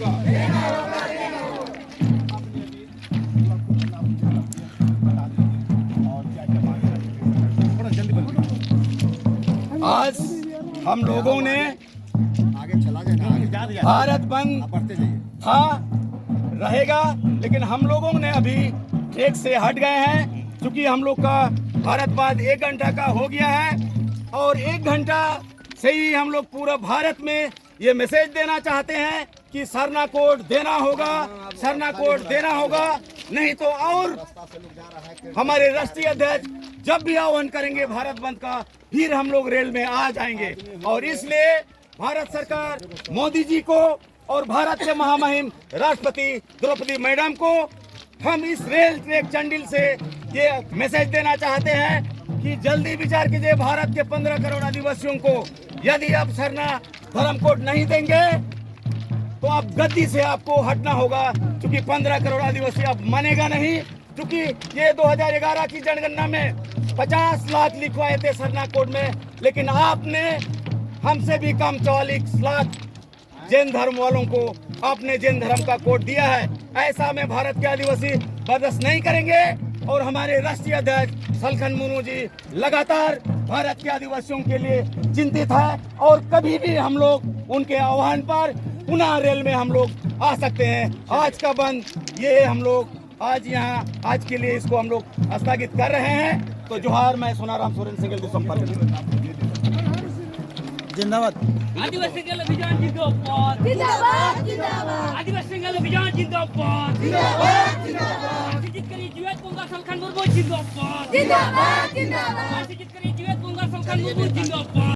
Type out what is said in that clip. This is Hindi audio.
होगा। थोड़ा जल्दी बोलिए। आज हम लोगों ने आगे चला जाए ना, आगे भारत बंद आप बढ़ते जाइए। था, रहेगा, लेकिन हम लोगों ने अभी ट्रैक से हट गए हैं क्योंकि हम लोग का भारत बंद 1 घंटा का हो गया है और 1 घंटा से ही हम लोग पूरा भारत में ये मैसेज देना चाहते हैं कि सरना कोड देना होगा, सरना कोड देना होगा, नहीं तो और हमारे राष्ट्रीय अध्यक्ष जब भी आह्वान करेंगे भारत बंद का फिर हम लोग रेल में आ जाएंगे। और इसलिए भारत सरकार मोदी जी को और भारत के महामहिम राष्ट्रपति द्रौपदी मैडम को हम इस रेल ट्रैक चंडिल से ये मैसेज देना चाहते हैं कि जल्दी विचार कीजिए। भारत के 15 करोड़ आदिवासियों को यदि आप सरना धर्म कोड नहीं देंगे तो आप गद्दी से आपको हटना होगा, क्योंकि 15 करोड़ आदिवासी अब मानेगा नहीं। क्योंकि ये 2011 की जनगणना में 50 लाख लिखवाए थे सरना कोड में, लेकिन आपने हमसे भी कम 44 लाख जैन धर्म वालों को आपने जैन धर्म का कोड दिया है। ऐसा में भारत के आदिवासी बर्दाश्त नहीं करेंगे और हमारे राष्ट्रीय अध्यक्ष सलखन मुर्मू जी लगातार भारत के आदिवासियों के लिए चिंतित है और कभी भी हम लोग उनके आह्वान पर पुनः रेल में हम लोग आ सकते हैं। आज का बंद ये हम लोग आज के लिए इसको हम लोग स्थगित कर रहे हैं। तो जोहार, मैं सोनाराम सोरेन सिंगल संपर्क। जिंदाबाद। आदिवासी के अभियान जिंदाबाद, जिंदाबाद जिंदाबाद, आदिवासी के अभियान जिंदाबाद, जिंदाबाद जिंदाबाद, जीत करी जीवत कुंगा सलखन मुर्मू जिंदाबाद, जिंदाबाद जिंदाबाद। जीत करी जीवत कुंगा सलखन मुर्मू जिंदाबाद।